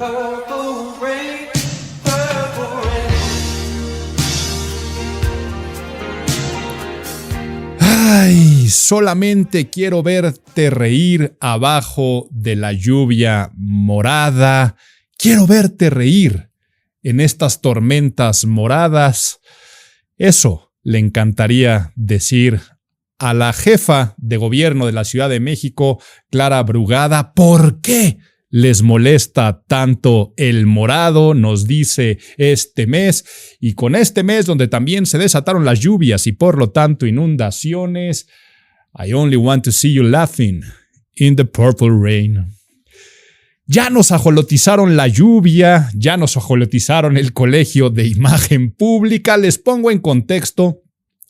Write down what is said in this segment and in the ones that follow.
Purple rain, purple rain. Ay, solamente quiero verte reír abajo de la lluvia morada. Quiero verte reír en estas tormentas moradas. Eso le encantaría decir a la jefa de gobierno de la Ciudad de México, Clara Brugada. ¿Por qué les molesta tanto el morado? Nos dice este mes, y con este mes donde también se desataron las lluvias y por lo tanto inundaciones. I only want to see you laughing in the purple rain. Ya nos ajolotizaron la lluvia, ya nos ajolotizaron el Colegio de Imagen Pública. Les pongo en contexto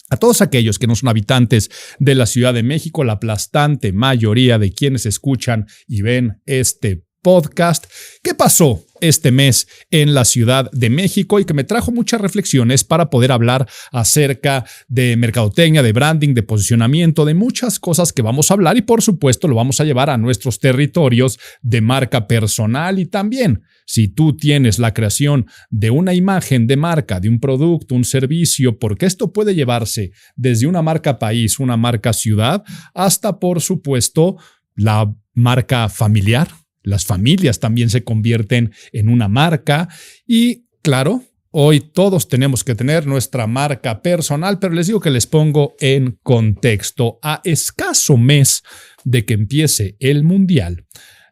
a todos aquellos que no son habitantes de la Ciudad de México, la aplastante mayoría de quienes escuchan y ven este podcast. ¿Qué pasó este mes en la Ciudad de México? Y que me trajo muchas reflexiones para poder hablar acerca de mercadotecnia, de branding, de posicionamiento, de muchas cosas que vamos a hablar, y por supuesto lo vamos a llevar a nuestros territorios de marca personal. Y también, si tú tienes la creación de una imagen de marca, de un producto, un servicio, porque esto puede llevarse desde una marca país, una marca ciudad, hasta por supuesto la marca familiar. Las familias también se convierten en una marca y, claro, hoy todos tenemos que tener nuestra marca personal, pero les digo que les pongo en contexto. A escaso mes de que empiece el Mundial,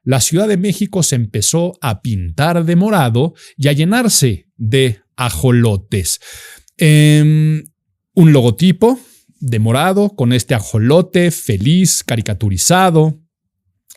la Ciudad de México se empezó a pintar de morado y a llenarse de ajolotes. Un logotipo de morado con este ajolote feliz, caricaturizado,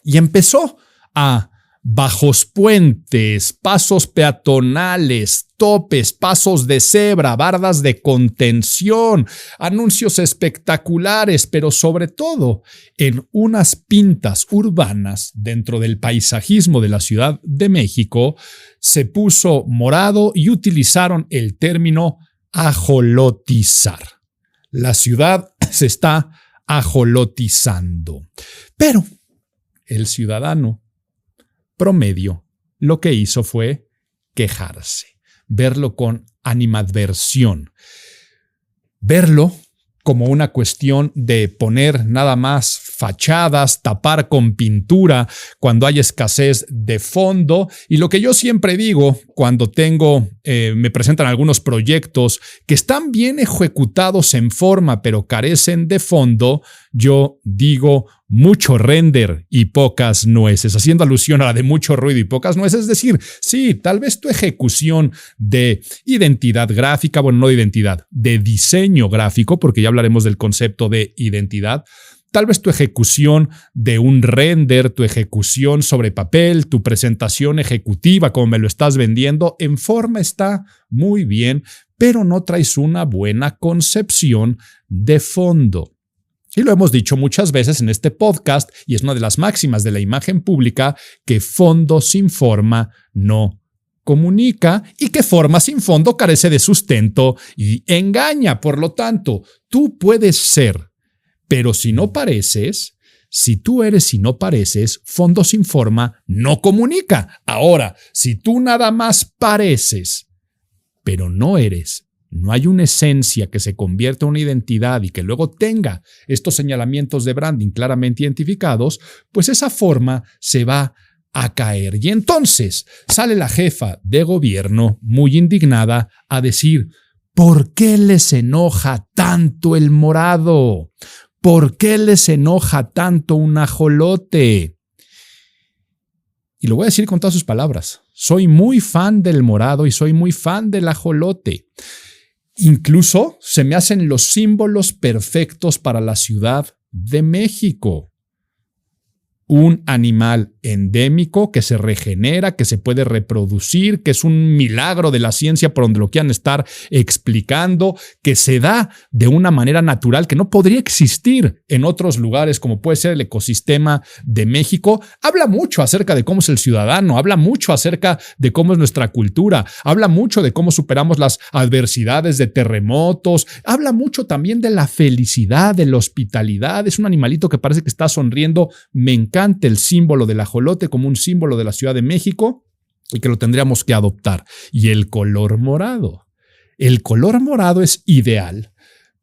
y empezó a bajos puentes, pasos peatonales, topes, pasos de cebra, bardas de contención, anuncios espectaculares, pero sobre todo en unas pintas urbanas dentro del paisajismo de la Ciudad de México se puso morado y utilizaron el término ajolotizar. La ciudad se está ajolotizando, pero el ciudadano promedio lo que hizo fue quejarse, verlo con animadversión, verlo como una cuestión de poner nada más fachadas, tapar con pintura cuando hay escasez de fondo. Y lo que yo siempre digo cuando me presentan algunos proyectos que están bien ejecutados en forma pero carecen de fondo, yo digo mucho render y pocas nueces, haciendo alusión a la de mucho ruido y pocas nueces. Es decir, sí, tal vez tu ejecución de identidad gráfica, bueno, no de identidad, de diseño gráfico, porque ya hablaremos del concepto de identidad. Tal vez tu ejecución de un render, tu ejecución sobre papel, tu presentación ejecutiva, como me lo estás vendiendo, en forma está muy bien, pero no traes una buena concepción de fondo. Y lo hemos dicho muchas veces en este podcast, y es una de las máximas de la imagen pública, que fondo sin forma no comunica y que forma sin fondo carece de sustento y engaña. Por lo tanto, tú puedes ser, pero si no pareces, si tú eres y no pareces, fondo sin forma no comunica. Ahora, si tú nada más pareces, pero no eres, no hay una esencia que se convierta en una identidad y que luego tenga estos señalamientos de branding claramente identificados, pues esa forma se va a caer. Y entonces sale la jefa de gobierno muy indignada a decir: ¿por qué les enoja tanto el morado? ¿Por qué les enoja tanto un ajolote? Y lo voy a decir con todas sus palabras. Soy muy fan del morado y soy muy fan del ajolote. Incluso se me hacen los símbolos perfectos para la Ciudad de México. Un animal endémico que se regenera, que se puede reproducir, que es un milagro de la ciencia por donde lo quieran estar explicando, que se da de una manera natural que no podría existir en otros lugares como puede ser el ecosistema de México. Habla mucho acerca de cómo es el ciudadano, habla mucho acerca de cómo es nuestra cultura, habla mucho de cómo superamos las adversidades de terremotos, habla mucho también de la felicidad, de la hospitalidad. Es un animalito que parece que está sonriendo. Me encanta el símbolo del ajolote como un símbolo de la Ciudad de México. y que lo tendríamos que adoptar. Y el color morado. El color morado es ideal.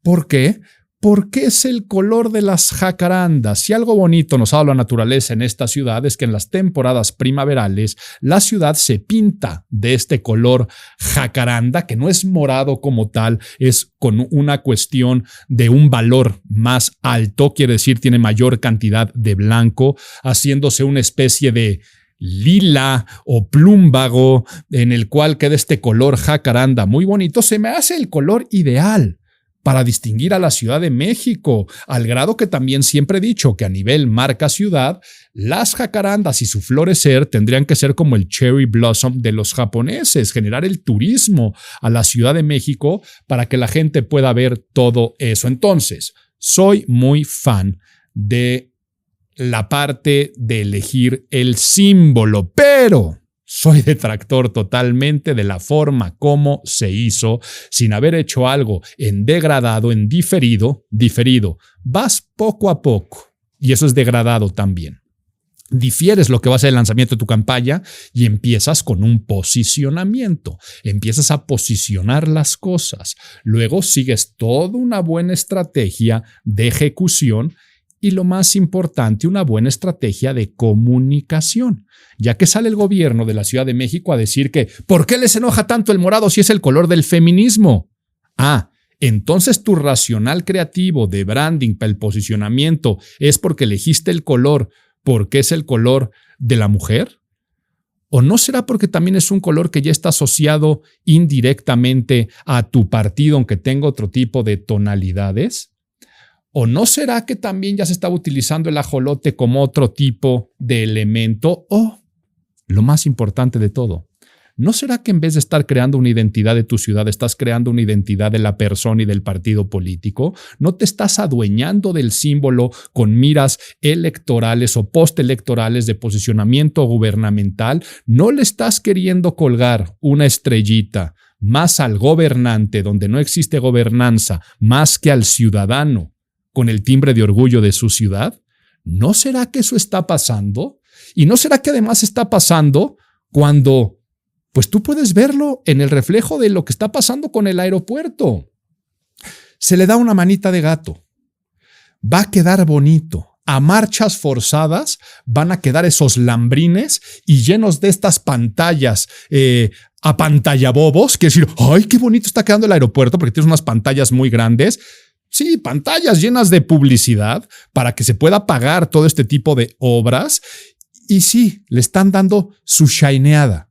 ¿Por qué? Porque es el color de las jacarandas. Si algo bonito nos ha dado la naturaleza en esta ciudad es que en las temporadas primaverales la ciudad se pinta de este color jacaranda, que no es morado como tal, es con una cuestión de un valor más alto, quiere decir tiene mayor cantidad de blanco, haciéndose una especie de lila o plúmbago en el cual queda este color jacaranda muy bonito. Se me hace el color ideal para distinguir a la Ciudad de México, al grado que también siempre he dicho que a nivel marca ciudad, las jacarandas y su florecer tendrían que ser como el cherry blossom de los japoneses, generar el turismo a la Ciudad de México para que la gente pueda ver todo eso. Entonces, soy muy fan de la parte de elegir el símbolo, pero soy detractor totalmente de la forma como se hizo, sin haber hecho algo en degradado, en diferido. Vas poco a poco y eso es degradado también. Difieres lo que va a ser el lanzamiento de tu campaña y empiezas con un posicionamiento. Empiezas a posicionar las cosas. Luego sigues toda una buena estrategia de ejecución y lo más importante, una buena estrategia de comunicación, ya que sale el gobierno de la Ciudad de México a decir que ¿por qué les enoja tanto el morado si es el color del feminismo? Entonces tu racional creativo de branding para el posicionamiento es porque elegiste el color porque es el color de la mujer. ¿O no será porque también es un color que ya está asociado indirectamente a tu partido, aunque tenga otro tipo de tonalidades? ¿O no será que también ya se estaba utilizando el ajolote como otro tipo de elemento? O, lo más importante de todo, ¿no será que en vez de estar creando una identidad de tu ciudad, estás creando una identidad de la persona y del partido político? ¿No te estás adueñando del símbolo con miras electorales o postelectorales de posicionamiento gubernamental? ¿No le estás queriendo colgar una estrellita más al gobernante, donde no existe gobernanza, más que al ciudadano, con el timbre de orgullo de su ciudad? ¿No será que eso está pasando? ¿Y no será que además está pasando cuando, pues tú puedes verlo en el reflejo de lo que está pasando con el aeropuerto? Se le da una manita de gato. Va a quedar bonito. A marchas forzadas van a quedar esos lambrines y llenos de estas pantallas a pantallabobos, que decir, ¡ay, qué bonito está quedando el aeropuerto! Porque tienes unas pantallas muy grandes. Sí, pantallas llenas de publicidad para que se pueda pagar todo este tipo de obras. Y sí, le están dando su shineada.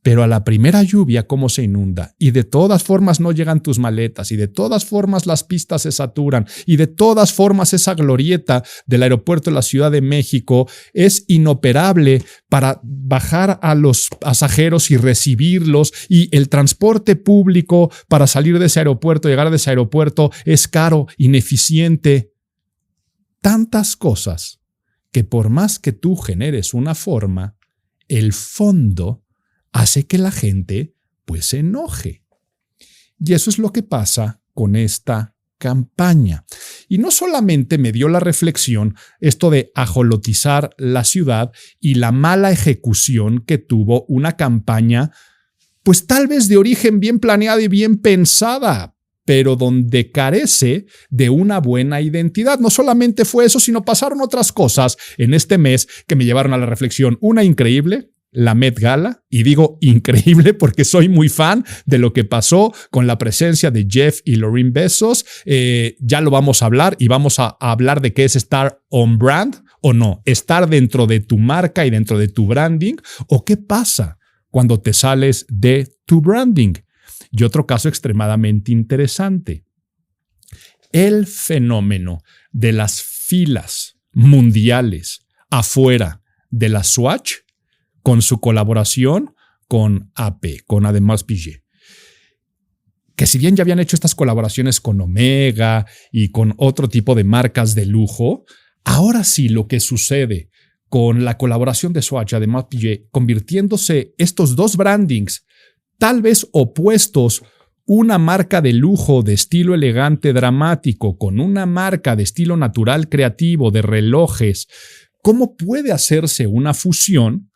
Pero a la primera lluvia, ¿cómo se inunda? Y de todas formas no llegan tus maletas, y de todas formas las pistas se saturan, y de todas formas esa glorieta del aeropuerto de la Ciudad de México es inoperable para bajar a los pasajeros y recibirlos, y el transporte público para salir de ese aeropuerto, llegar de ese aeropuerto es caro, ineficiente. Tantas cosas que por más que tú generes una forma, el fondo hace que la gente pues se enoje. Y eso es lo que pasa con esta campaña. Y no solamente me dio la reflexión esto de ajolotizar la ciudad y la mala ejecución que tuvo una campaña, pues tal vez de origen bien planeada y bien pensada, pero donde carece de una buena identidad. No solamente fue eso, sino pasaron otras cosas en este mes que me llevaron a la reflexión. Una increíble, la Met Gala, y digo increíble porque soy muy fan de lo que pasó con la presencia de Jeff y Lorraine Bezos. Ya lo vamos a hablar y vamos a hablar de qué es estar on brand o no, estar dentro de tu marca y dentro de tu branding, o qué pasa cuando te sales de tu branding. Y otro caso extremadamente interesante, el fenómeno de las filas mundiales afuera de la Swatch con su colaboración con AP, con Además Piguet. Que si bien ya habían hecho estas colaboraciones con Omega y con otro tipo de marcas de lujo, ahora sí lo que sucede con la colaboración de Swatch, Además Piguet, convirtiéndose estos dos brandings tal vez opuestos, una marca de lujo de estilo elegante dramático con una marca de estilo natural creativo de relojes, ¿cómo puede hacerse una fusión?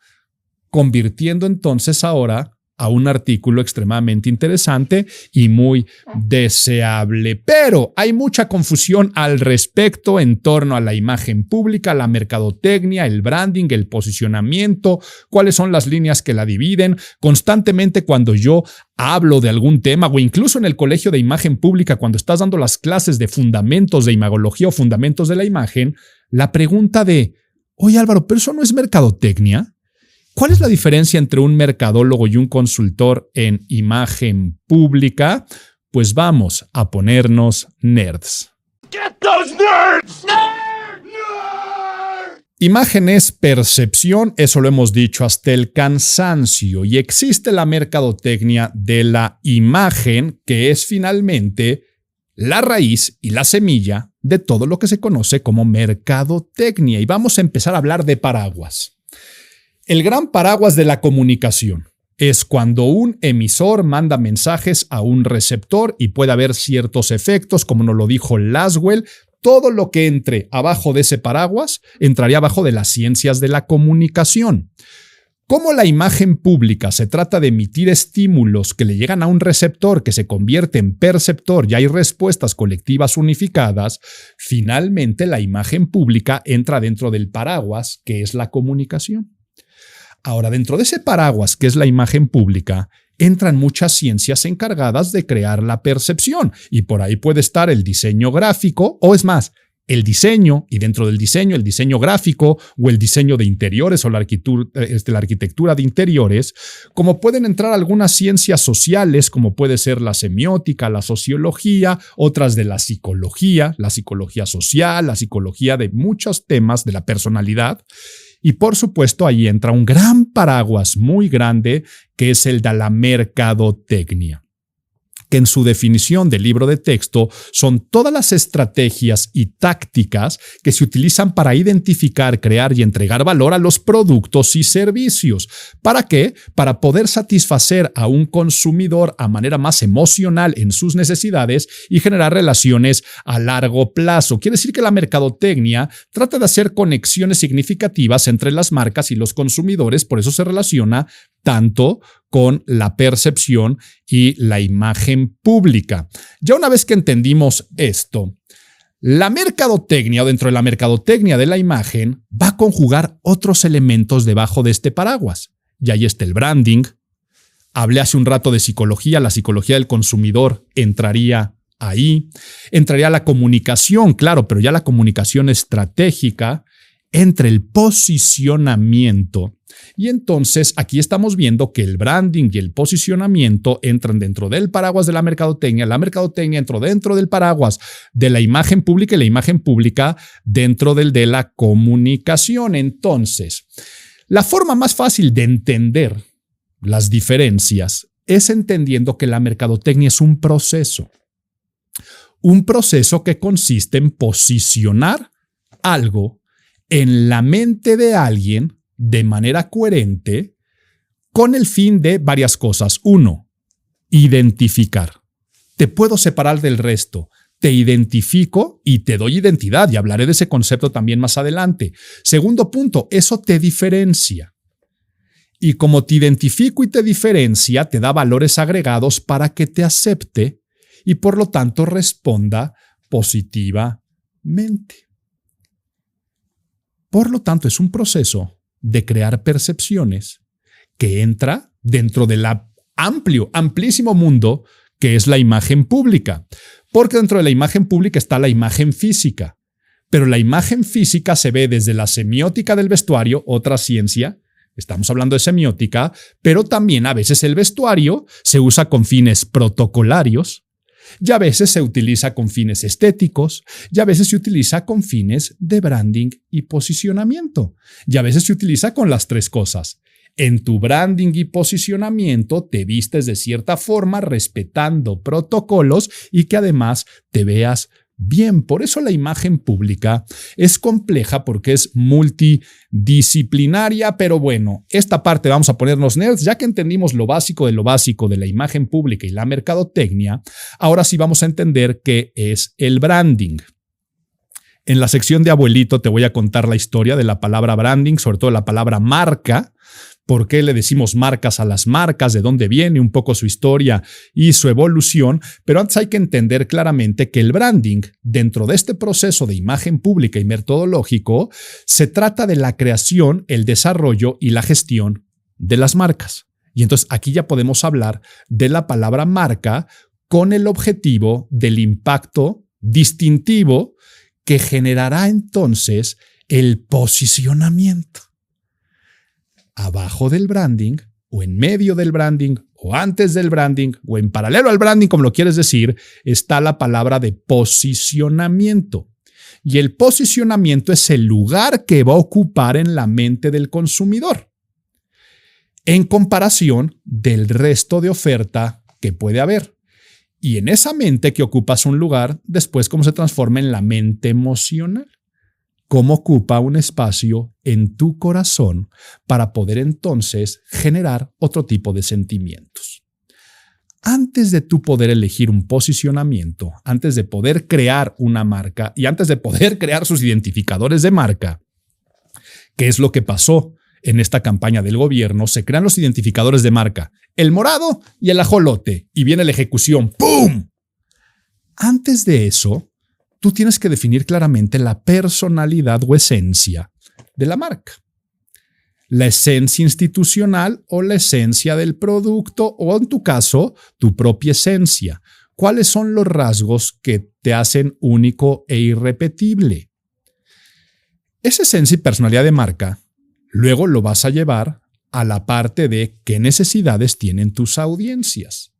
convirtiendo entonces ahora a un artículo extremadamente interesante y muy deseable. Pero hay mucha confusión al respecto en torno a la imagen pública, la mercadotecnia, el branding, el posicionamiento, cuáles son las líneas que la dividen. Constantemente cuando yo hablo de algún tema o incluso en el colegio de imagen pública, cuando estás dando las clases de fundamentos de imagología o fundamentos de la imagen, la pregunta de, oye Álvaro, ¿pero eso no es mercadotecnia? ¿Cuál es la diferencia entre un mercadólogo y un consultor en imagen pública? Pues vamos a ponernos nerds. Get those nerds! Nerd! Imagen es percepción, eso lo hemos dicho hasta el cansancio, y existe la mercadotecnia de la imagen, que es finalmente la raíz y la semilla de todo lo que se conoce como mercadotecnia. Y vamos a empezar a hablar de paraguas. El gran paraguas de la comunicación es cuando un emisor manda mensajes a un receptor y puede haber ciertos efectos, como nos lo dijo Laswell. Todo lo que entre abajo de ese paraguas entraría abajo de las ciencias de la comunicación. Como la imagen pública se trata de emitir estímulos que le llegan a un receptor que se convierte en perceptor y hay respuestas colectivas unificadas, finalmente la imagen pública entra dentro del paraguas que es la comunicación. Ahora, dentro de ese paraguas que es la imagen pública, entran muchas ciencias encargadas de crear la percepción y por ahí puede estar el diseño gráfico o es más, el diseño y dentro del diseño el diseño gráfico o el diseño de interiores o la arquitectura de interiores, como pueden entrar algunas ciencias sociales como puede ser la semiótica, la sociología, otras de la psicología social, la psicología de muchos temas de la personalidad. Y por supuesto, ahí entra un gran paraguas muy grande que es el de la mercadotecnia, que en su definición del libro de texto son todas las estrategias y tácticas que se utilizan para identificar, crear y entregar valor a los productos y servicios. ¿Para qué? Para poder satisfacer a un consumidor a manera más emocional en sus necesidades y generar relaciones a largo plazo. Quiere decir que la mercadotecnia trata de hacer conexiones significativas entre las marcas y los consumidores, por eso se relaciona tanto con la percepción y la imagen pública. Ya una vez que entendimos esto, la mercadotecnia o dentro de la mercadotecnia de la imagen va a conjugar otros elementos debajo de este paraguas. Y ahí está el branding. Hablé hace un rato de psicología, la psicología del consumidor entraría ahí. Entraría la comunicación, claro, pero ya la comunicación estratégica entre el posicionamiento. Y entonces aquí estamos viendo que el branding y el posicionamiento entran dentro del paraguas de la mercadotecnia entró dentro del paraguas de la imagen pública y la imagen pública dentro del de la comunicación. Entonces, la forma más fácil de entender las diferencias es entendiendo que la mercadotecnia es un proceso que consiste en posicionar algo en la mente de alguien de manera coherente con el fin de varias cosas. 1, identificar. Te puedo separar del resto. Te identifico y te doy identidad y hablaré de ese concepto también más adelante. Segundo punto, eso te diferencia. Y como te identifico y te diferencia, te da valores agregados para que te acepte y por lo tanto responda positivamente. Por lo tanto, es un proceso de crear percepciones que entra dentro del amplísimo mundo que es la imagen pública. Porque dentro de la imagen pública está la imagen física. Pero la imagen física se ve desde la semiótica del vestuario, otra ciencia. Estamos hablando de semiótica, pero también a veces el vestuario se usa con fines protocolarios. Y a veces se utiliza con fines estéticos, y a veces se utiliza con fines de branding y posicionamiento, y a veces se utiliza con las tres cosas. En tu branding y posicionamiento te vistes de cierta forma respetando protocolos y que además te veas bien. Por eso la imagen pública es compleja porque es multidisciplinaria, pero bueno, esta parte vamos a ponernos nerds, ya que entendimos lo básico de la imagen pública y la mercadotecnia, ahora sí vamos a entender qué es el branding. En la sección de abuelito te voy a contar la historia de la palabra branding, sobre todo la palabra marca, por qué le decimos marcas a las marcas, de dónde viene un poco su historia y su evolución, pero antes hay que entender claramente que el branding, dentro de este proceso de imagen pública y metodológico, se trata de la creación, el desarrollo y la gestión de las marcas. Y entonces aquí ya podemos hablar de la palabra marca con el objetivo del impacto distintivo que generará entonces el posicionamiento. Abajo del branding, o en medio del branding, o antes del branding, o en paralelo al branding, como lo quieres decir, está la palabra de posicionamiento. Y el posicionamiento es el lugar que va a ocupar en la mente del consumidor, en comparación del resto de oferta que puede haber. Y en esa mente que ocupas un lugar, después cómo se transforma en la mente emocional. Cómo ocupa un espacio en tu corazón para poder entonces generar otro tipo de sentimientos. Antes de tú poder elegir un posicionamiento, antes de poder crear una marca y antes de poder crear sus identificadores de marca, ¿qué es lo que pasó en esta campaña del gobierno? Se crean los identificadores de marca, el morado y el ajolote, y viene la ejecución. ¡Pum! Antes de eso, tú tienes que definir claramente la personalidad o esencia de la marca. La esencia institucional o la esencia del producto o, en tu caso, tu propia esencia. ¿Cuáles son los rasgos que te hacen único e irrepetible? Esa esencia y personalidad de marca, luego lo vas a llevar a la parte de qué necesidades tienen tus audiencias.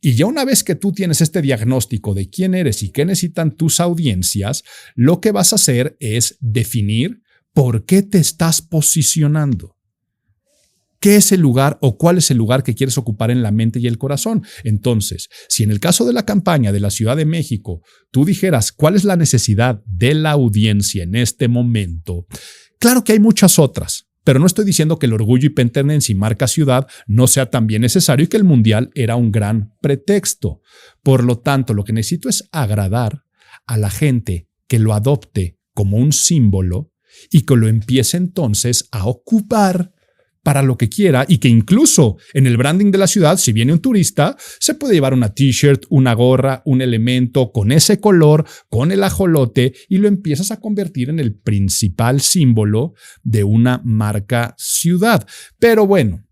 Y ya una vez que tú tienes este diagnóstico de quién eres y qué necesitan tus audiencias, lo que vas a hacer es definir por qué te estás posicionando. ¿Qué es el lugar o cuál es el lugar que quieres ocupar en la mente y el corazón? Entonces, si en el caso de la campaña de la Ciudad de México, tú dijeras cuál es la necesidad de la audiencia en este momento, claro que hay muchas otras. Pero no estoy diciendo que el orgullo y pertenencia y marca ciudad no sea también necesario y que el mundial era un gran pretexto. Por lo tanto, lo que necesito es agradar a la gente que lo adopte como un símbolo y que lo empiece entonces a ocupar para lo que quiera y que incluso en el branding de la ciudad, si viene un turista, se puede llevar una t-shirt, una gorra, un elemento con ese color, con el ajolote y lo empiezas a convertir en el principal símbolo de una marca ciudad. Pero bueno,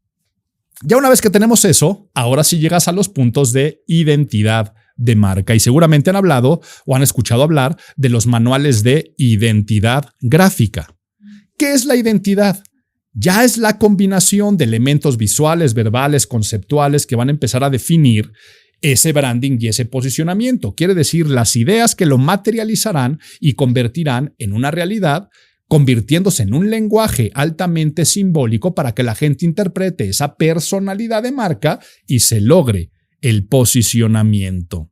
ya una vez que tenemos eso, ahora sí llegas a los puntos de identidad de marca y seguramente han hablado o han escuchado hablar de los manuales de identidad gráfica. ¿Qué es la identidad? Ya es la combinación de elementos visuales, verbales, conceptuales que van a empezar a definir ese branding y ese posicionamiento. Quiere decir las ideas que lo materializarán y convertirán en una realidad, convirtiéndose en un lenguaje altamente simbólico para que la gente interprete esa personalidad de marca y se logre el posicionamiento.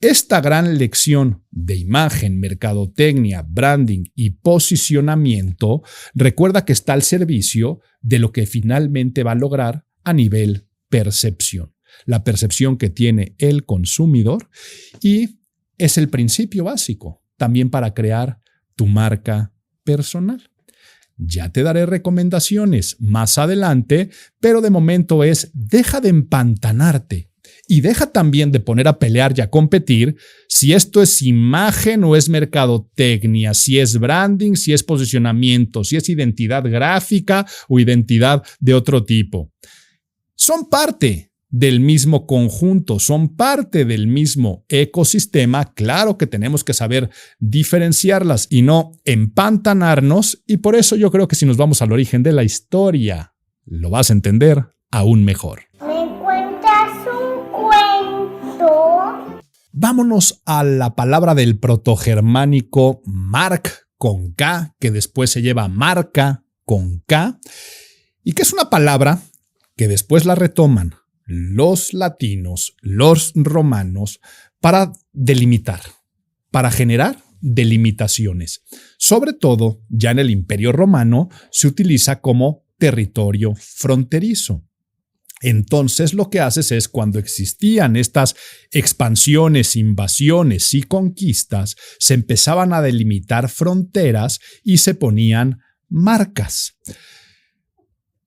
Esta gran lección de imagen, mercadotecnia, branding y posicionamiento recuerda que está al servicio de lo que finalmente va a lograr a nivel percepción. La percepción que tiene el consumidor y es el principio básico también para crear tu marca personal. Ya te daré recomendaciones más adelante, pero de momento deja de empantanarte. Y deja también de poner a pelear y a competir si esto es imagen o es mercadotecnia, si es branding, si es posicionamiento, si es identidad gráfica o identidad de otro tipo. Son parte del mismo conjunto, son parte del mismo ecosistema. Claro que tenemos que saber diferenciarlas y no empantanarnos. Y por eso yo creo que si nos vamos al origen de la historia, lo vas a entender aún mejor. Vámonos a la palabra del protogermánico mark con K, que después se lleva marca con K, y que es una palabra que después la retoman los latinos, los romanos, para delimitar, para generar delimitaciones. Sobre todo, ya en el Imperio Romano se utiliza como territorio fronterizo. Entonces lo que haces es cuando existían estas expansiones, invasiones y conquistas, se empezaban a delimitar fronteras y se ponían marcas.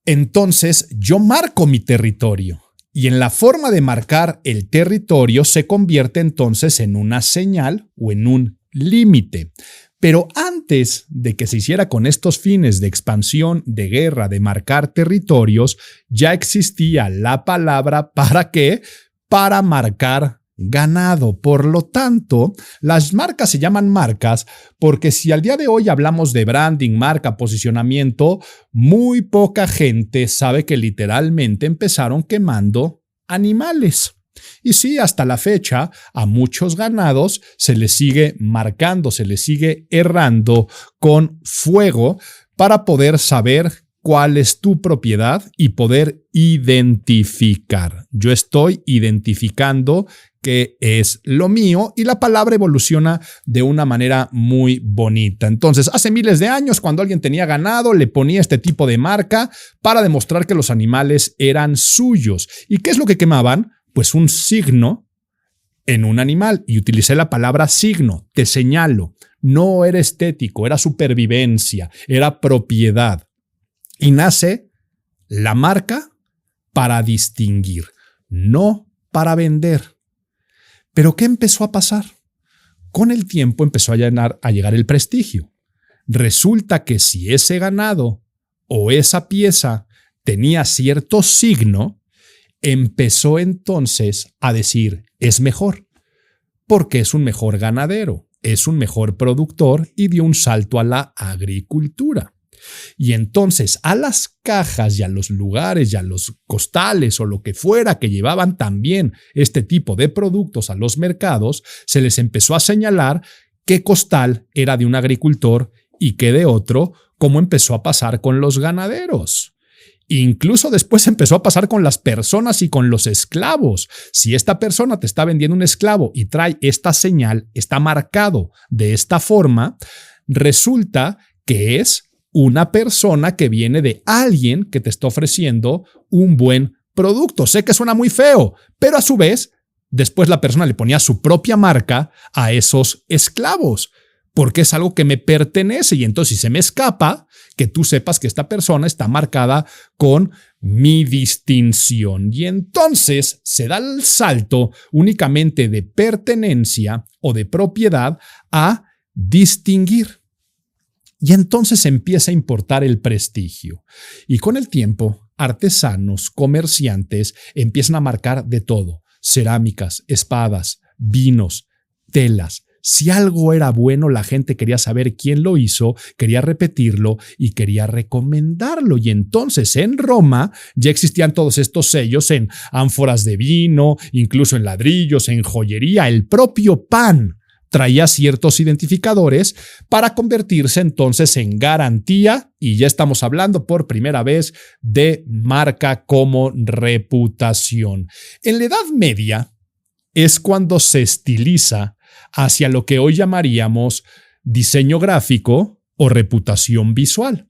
entonces yo marco mi territorio. Y en la forma de marcar el territorio se convierte entonces en una señal o en un límite. Pero antes de que se hiciera con estos fines de expansión, de guerra, de marcar territorios, ya existía la palabra ¿para qué? Para marcar ganado. Por lo tanto, las marcas se llaman marcas porque si al día de hoy hablamos de branding, marca, posicionamiento, muy poca gente sabe que literalmente empezaron quemando animales. Y sí, hasta la fecha, a muchos ganados se les sigue marcando, se les sigue errando con fuego para poder saber cuál es tu propiedad y poder identificar. Yo estoy identificando qué es lo mío y la palabra evoluciona de una manera muy bonita. Entonces, hace miles de años, cuando alguien tenía ganado, le ponía este tipo de marca para demostrar que los animales eran suyos. ¿Y qué es lo que quemaban? Pues un signo en un animal. Y utilicé la palabra signo, te señalo. No era estético, era supervivencia, era propiedad. Y nace la marca para distinguir, no para vender. Pero ¿qué empezó a pasar? Con el tiempo empezó a llegar el prestigio. Resulta que si ese ganado o esa pieza tenía cierto signo, empezó entonces a decir, es mejor, porque es un mejor ganadero, es un mejor productor y dio un salto a la agricultura. Y entonces a las cajas y a los lugares y a los costales o lo que fuera que llevaban también este tipo de productos a los mercados, se les empezó a señalar qué costal era de un agricultor y qué de otro, como empezó a pasar con los ganaderos. Incluso después empezó a pasar con las personas y con los esclavos. Si esta persona te está vendiendo un esclavo y trae esta señal, está marcado de esta forma, resulta que es una persona que viene de alguien que te está ofreciendo un buen producto. Sé que suena muy feo, pero a su vez, después la persona le ponía su propia marca a esos esclavos, porque es algo que me pertenece y entonces si se me escapa, que tú sepas que esta persona está marcada con mi distinción. Y entonces se da el salto únicamente de pertenencia o de propiedad a distinguir. Y entonces empieza a importar el prestigio. Y con el tiempo, artesanos, comerciantes empiezan a marcar de todo. Cerámicas, espadas, vinos, telas. Si algo era bueno, la gente quería saber quién lo hizo, quería repetirlo y quería recomendarlo. Y entonces en Roma ya existían todos estos sellos en ánforas de vino, incluso en ladrillos, en joyería. El propio pan traía ciertos identificadores para convertirse entonces en garantía y ya estamos hablando por primera vez de marca como reputación. En la Edad Media es cuando se estiliza hacia lo que hoy llamaríamos diseño gráfico o reputación visual.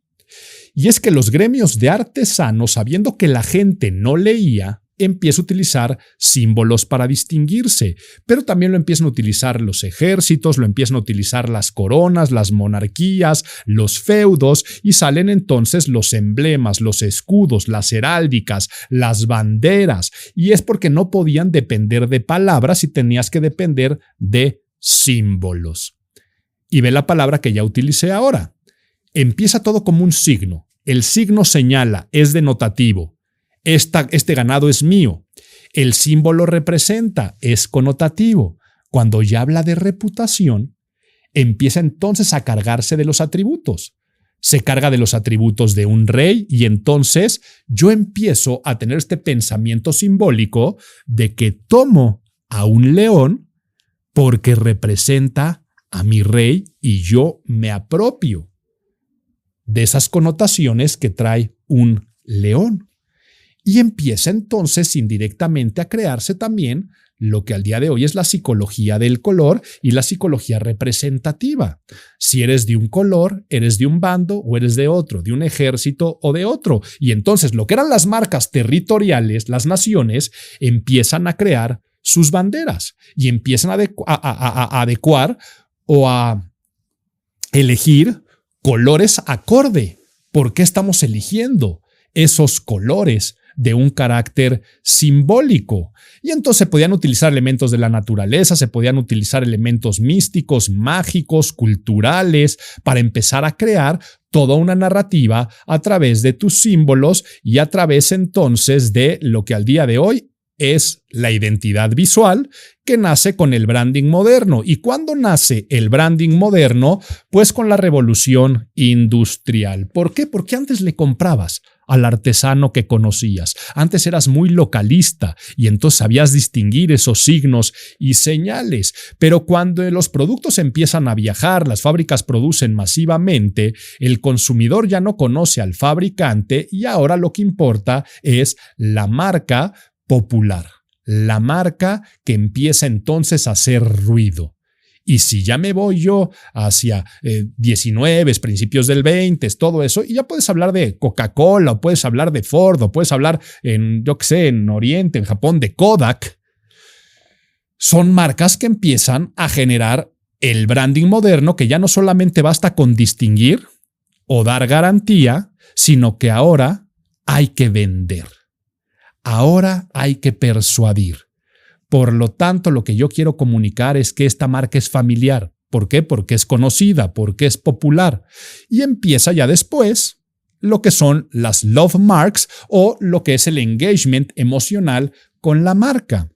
Y es que los gremios de artesanos, sabiendo que la gente no leía, empieza a utilizar símbolos para distinguirse, pero también lo empiezan a utilizar los ejércitos, lo empiezan a utilizar las coronas, las monarquías, los feudos y salen entonces los emblemas, los escudos, las heráldicas, las banderas y es porque no podían depender de palabras y tenías que depender de símbolos. Y ve la palabra que ya utilicé ahora. Empieza todo como un signo. El signo señala, es denotativo. Este ganado es mío. El símbolo representa, es connotativo. Cuando ya habla de reputación, empieza entonces a cargarse de los atributos. Se carga de los atributos de un rey y entonces yo empiezo a tener este pensamiento simbólico de que tomo a un león porque representa a mi rey y yo me apropio de esas connotaciones que trae un león. Y empieza entonces indirectamente a crearse también lo que al día de hoy es la psicología del color y la psicología representativa. Si eres de un color, eres de un bando o eres de otro, de un ejército o de otro. Y entonces lo que eran las marcas territoriales, las naciones, empiezan a crear sus banderas y empiezan a adecuar o a elegir colores acorde. ¿Por qué estamos eligiendo esos colores de un carácter simbólico. Y entonces se podían utilizar elementos de la naturaleza, se podían utilizar elementos místicos, mágicos, culturales, para empezar a crear toda una narrativa a través de tus símbolos y a través entonces de lo que al día de hoy es la identidad visual, que nace con el branding moderno. ¿Y cuándo nace el branding moderno? Pues con la revolución industrial. ¿Por qué? Porque antes le comprabas al artesano que conocías. Antes eras muy localista y entonces sabías distinguir esos signos y señales. Pero cuando los productos empiezan a viajar, las fábricas producen masivamente, el consumidor ya no conoce al fabricante y ahora lo que importa es la marca popular, la marca que empieza entonces a hacer ruido. Y si ya me voy yo hacia 19, principios del 20, todo eso, y ya puedes hablar de Coca-Cola, o puedes hablar de Ford, o puedes hablar en Oriente, en Japón, de Kodak. Son marcas que empiezan a generar el branding moderno, que ya no solamente basta con distinguir o dar garantía, sino que ahora hay que vender. Ahora hay que persuadir. Por lo tanto, lo que yo quiero comunicar es que esta marca es familiar. ¿Por qué? Porque es conocida, porque es popular. Y empieza ya después lo que son las love marks o lo que es el engagement emocional con la marca,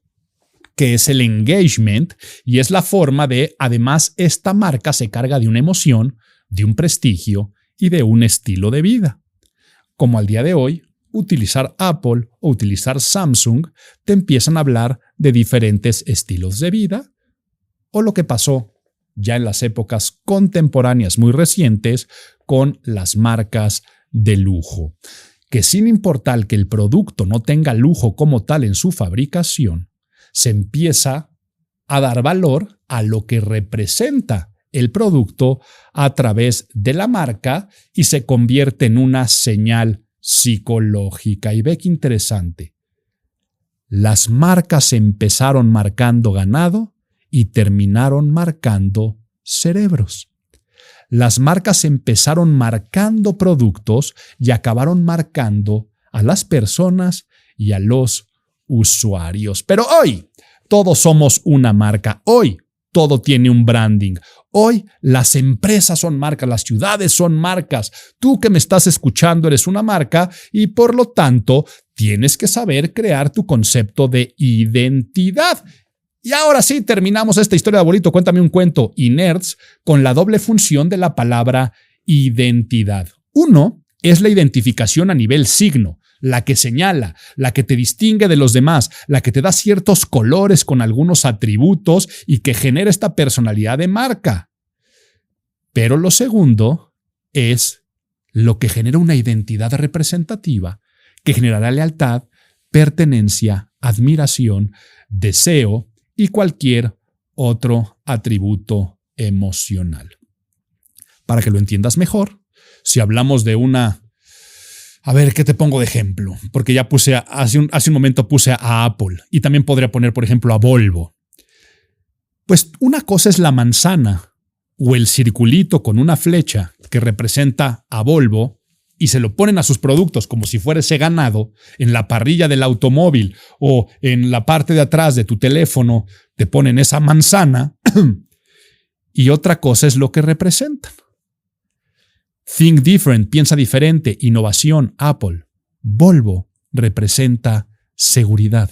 que es el engagement y es la forma de, además, esta marca se carga de una emoción, de un prestigio y de un estilo de vida. Como al día de hoy, utilizar Apple o utilizar Samsung te empiezan a hablar de diferentes estilos de vida, o lo que pasó ya en las épocas contemporáneas muy recientes con las marcas de lujo, que sin importar que el producto no tenga lujo como tal en su fabricación, se empieza a dar valor a lo que representa el producto a través de la marca y se convierte en una señal psicológica. Y ve qué interesante. Las marcas empezaron marcando ganado y terminaron marcando cerebros. Las marcas empezaron marcando productos y acabaron marcando a las personas y a los usuarios. Pero hoy todos somos una marca. Hoy todo tiene un branding. Hoy las empresas son marcas, las ciudades son marcas. Tú que me estás escuchando eres una marca y por lo tanto tienes que saber crear tu concepto de identidad. Y ahora sí, terminamos esta historia de abuelito, cuéntame un cuento y nerds con la doble función de la palabra identidad. Uno es la identificación a nivel signo, la que señala, la que te distingue de los demás, la que te da ciertos colores con algunos atributos y que genera esta personalidad de marca. Pero lo segundo es lo que genera una identidad representativa que generará lealtad, pertenencia, admiración, deseo y cualquier otro atributo emocional. Para que lo entiendas mejor, si hablamos de una... A ver, ¿qué te pongo de ejemplo? Porque ya hace un momento puse a Apple y también podría poner, por ejemplo, a Volvo. Pues una cosa es la manzana o el circulito con una flecha que representa a Volvo y se lo ponen a sus productos como si fuera ese ganado en la parrilla del automóvil o en la parte de atrás de tu teléfono te ponen esa manzana y otra cosa es lo que representan. Think different, piensa diferente, innovación, Apple. Volvo representa seguridad.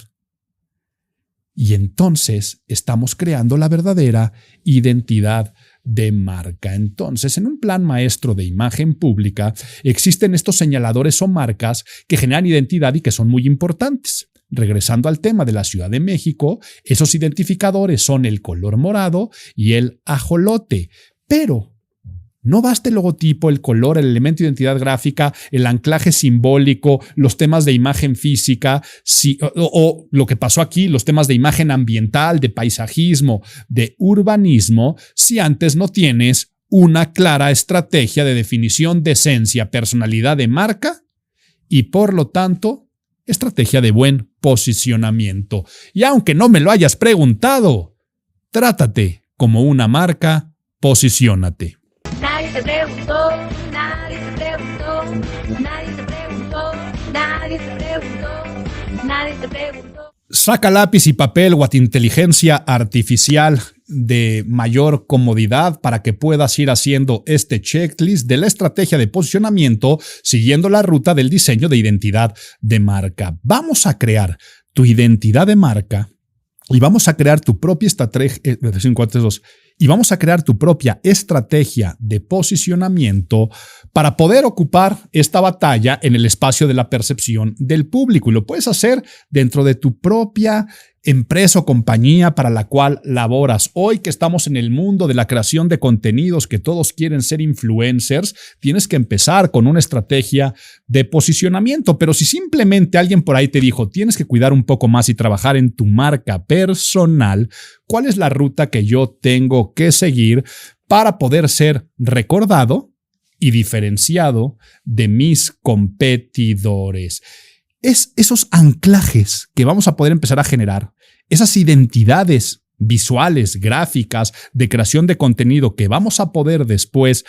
Y entonces estamos creando la verdadera identidad de marca. Entonces, en un plan maestro de imagen pública, existen estos señaladores o marcas que generan identidad y que son muy importantes. Regresando al tema de la Ciudad de México, esos identificadores son el color morado y el ajolote. Pero no basta el logotipo, el color, el elemento de identidad gráfica, el anclaje simbólico, los temas de imagen física, o lo que pasó aquí, los temas de imagen ambiental, de paisajismo, de urbanismo, si antes no tienes una clara estrategia de definición de esencia, personalidad de marca y, por lo tanto, estrategia de buen posicionamiento. Y aunque no me lo hayas preguntado, trátate como una marca, posiciónate. Nadie se preguntó, nadie se preguntó, nadie se preguntó. preguntó, nadie te preguntó. Saca lápiz y papel o inteligencia artificial de mayor comodidad para que puedas ir haciendo este checklist de la estrategia de posicionamiento siguiendo la ruta del diseño de identidad de marca. Vamos a crear tu identidad de marca y vamos a crear tu propia estrategia. Y vamos a crear tu propia estrategia de posicionamiento para poder ocupar esta batalla en el espacio de la percepción del público. Y lo puedes hacer dentro de tu propia empresa o compañía para la cual laboras. Hoy que estamos en el mundo de la creación de contenidos, que todos quieren ser influencers, tienes que empezar con una estrategia de posicionamiento. Pero si simplemente alguien por ahí te dijo, tienes que cuidar un poco más y trabajar en tu marca personal, ¿cuál es la ruta que yo tengo que seguir para poder ser recordado y diferenciado de mis competidores? Es esos anclajes que vamos a poder empezar a generar, esas identidades visuales, gráficas, de creación de contenido que vamos a poder después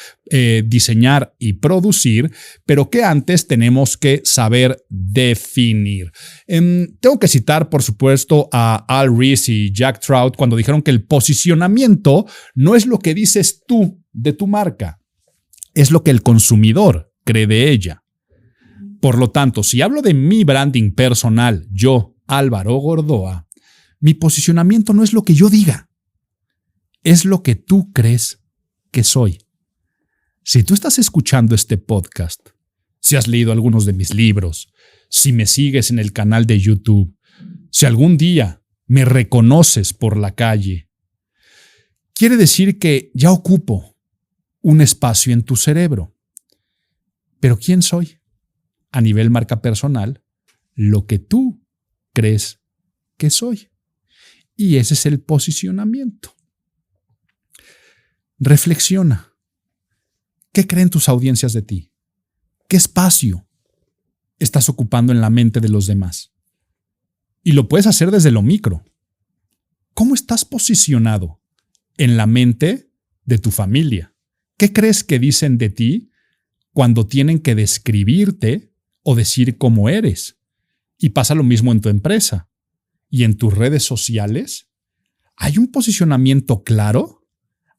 diseñar y producir, pero que antes tenemos que saber definir. Tengo que citar, por supuesto, a Al Ries y Jack Trout cuando dijeron que el posicionamiento no es lo que dices tú de tu marca, es lo que el consumidor cree de ella. Por lo tanto, si hablo de mi branding personal, yo, Álvaro Gordoa, mi posicionamiento no es lo que yo diga, es lo que tú crees que soy. Si tú estás escuchando este podcast, si has leído algunos de mis libros, si me sigues en el canal de YouTube, si algún día me reconoces por la calle, quiere decir que ya ocupo un espacio en tu cerebro. Pero ¿quién soy? A nivel marca personal, lo que tú crees que soy. Y ese es el posicionamiento. Reflexiona. ¿Qué creen tus audiencias de ti? ¿Qué espacio estás ocupando en la mente de los demás? Y lo puedes hacer desde lo micro. ¿Cómo estás posicionado en la mente de tu familia? ¿Qué crees que dicen de ti cuando tienen que describirte o decir cómo eres? Y pasa lo mismo en tu empresa. ¿Y en tus redes sociales? ¿Hay un posicionamiento claro?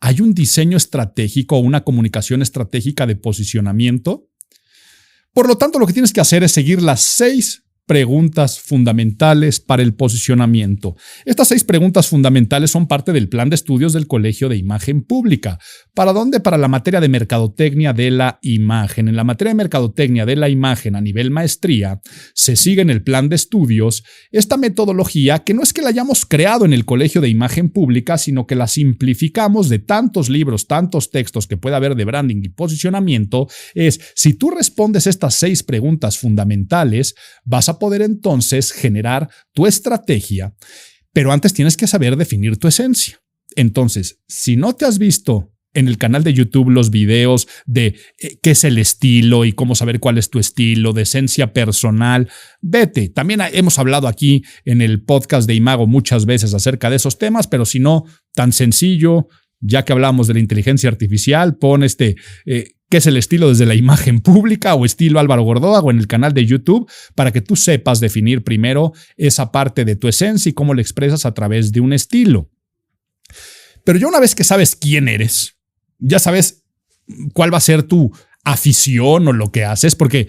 ¿Hay un diseño estratégico o una comunicación estratégica de posicionamiento? Por lo tanto, lo que tienes que hacer es seguir las 6 preguntas fundamentales para el posicionamiento. Estas 6 preguntas fundamentales son parte del plan de estudios del Colegio de Imagen Pública. ¿Para dónde? Para la materia de mercadotecnia de la imagen. En la materia de mercadotecnia de la imagen a nivel maestría se sigue en el plan de estudios esta metodología que no es que la hayamos creado en el Colegio de Imagen Pública, sino que la simplificamos de tantos libros, tantos textos que puede haber de branding y posicionamiento. Si tú respondes estas 6 preguntas fundamentales, vas a poder entonces generar tu estrategia, pero antes tienes que saber definir tu esencia. Entonces, si no te has visto en el canal de YouTube los videos de qué es el estilo y cómo saber cuál es tu estilo, de esencia personal, vete. También hemos hablado aquí en el podcast de Imago muchas veces acerca de esos temas, pero si no, tan sencillo, ya que hablamos de la inteligencia artificial, pon ¿qué es el estilo desde la imagen pública o estilo Álvaro Gordoa o en el canal de YouTube para que tú sepas definir primero esa parte de tu esencia y cómo la expresas a través de un estilo? Pero ya una vez que sabes quién eres, ya sabes cuál va a ser tu afición o lo que haces, porque,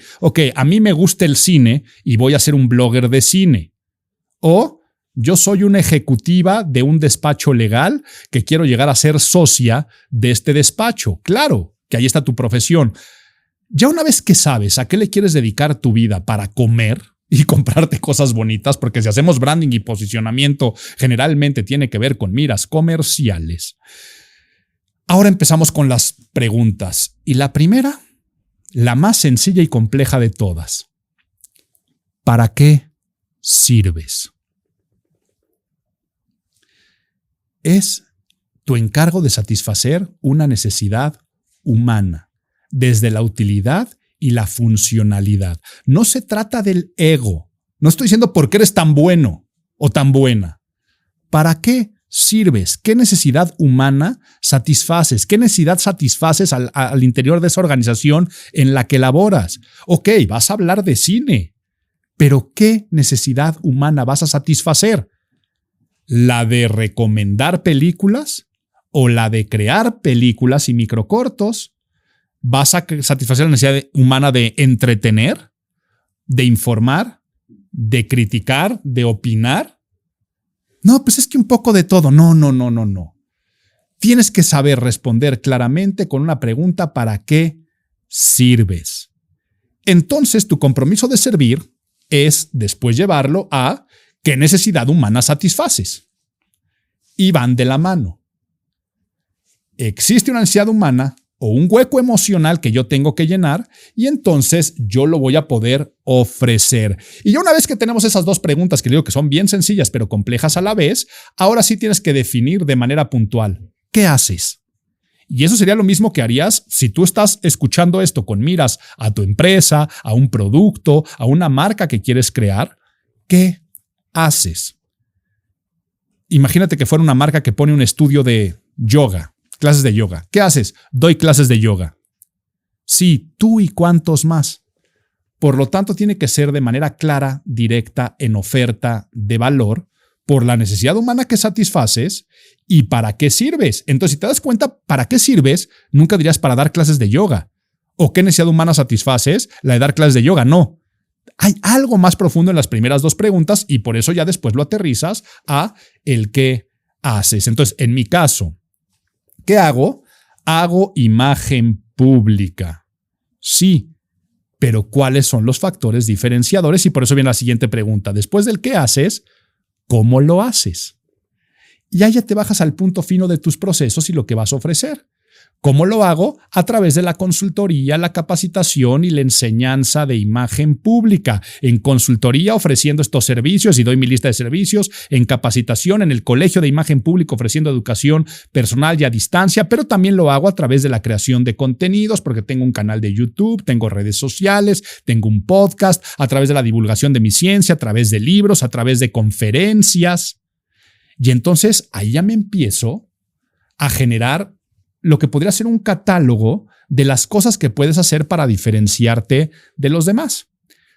a mí me gusta el cine y voy a ser un blogger de cine. O yo soy una ejecutiva de un despacho legal que quiero llegar a ser socia de este despacho. Claro, que ahí está tu profesión. Ya una vez que sabes a qué le quieres dedicar tu vida para comer y comprarte cosas bonitas, porque si hacemos branding y posicionamiento, generalmente tiene que ver con miras comerciales. Ahora empezamos con las preguntas. Y la primera, la más sencilla y compleja de todas. ¿Para qué sirves? Es tu encargo de satisfacer una necesidad humana, desde la utilidad y la funcionalidad. No se trata del ego. No estoy diciendo por qué eres tan bueno o tan buena. ¿Para qué sirves? ¿Qué necesidad humana satisfaces? ¿Qué necesidad satisfaces al interior de esa organización en la que laboras? Vas a hablar de cine, Pero ¿qué necesidad humana vas a satisfacer? ¿La de recomendar películas o la de crear películas y microcortos? ¿Vas a satisfacer la necesidad humana de entretener, de informar, de criticar, de opinar? No, pues es que un poco de todo. No. Tienes que saber responder claramente con una pregunta: ¿para qué sirves? Entonces, tu compromiso de servir es después llevarlo a ¿qué necesidad humana satisfaces? Y van de la mano. Existe una necesidad humana o un hueco emocional que yo tengo que llenar y entonces yo lo voy a poder ofrecer. Y ya una vez que tenemos esas dos preguntas que digo que son bien sencillas pero complejas a la vez, ahora sí tienes que definir de manera puntual ¿qué haces? Y eso sería lo mismo que harías si tú estás escuchando esto con miras a tu empresa, a un producto, a una marca que quieres crear. ¿Qué haces? Imagínate que fuera una marca que pone un estudio de yoga, clases de yoga. ¿Qué haces? Doy clases de yoga. Sí, tú y cuántos más. Por lo tanto, tiene que ser de manera clara, directa, en oferta de valor, por la necesidad humana que satisfaces y para qué sirves. Entonces, si te das cuenta para qué sirves, nunca dirías para dar clases de yoga. ¿O qué necesidad humana satisfaces? La de dar clases de yoga. No. Hay algo más profundo en las primeras dos preguntas y por eso ya después lo aterrizas a el qué haces. Entonces, en mi caso, ¿qué hago? Hago imagen pública. Sí, pero ¿cuáles son los factores diferenciadores? Y por eso viene la siguiente pregunta. Después del qué haces, ¿cómo lo haces? Y ahí ya te bajas al punto fino de tus procesos y lo que vas a ofrecer. ¿Cómo lo hago? A través de la consultoría, la capacitación y la enseñanza de imagen pública. En consultoría ofreciendo estos servicios y doy mi lista de servicios. En capacitación en el Colegio de Imagen Pública ofreciendo educación personal y a distancia, pero también lo hago a través de la creación de contenidos porque tengo un canal de YouTube, tengo redes sociales, tengo un podcast, a través de la divulgación de mi ciencia, a través de libros, a través de conferencias. Y entonces ahí ya me empiezo a generar lo que podría ser un catálogo de las cosas que puedes hacer para diferenciarte de los demás.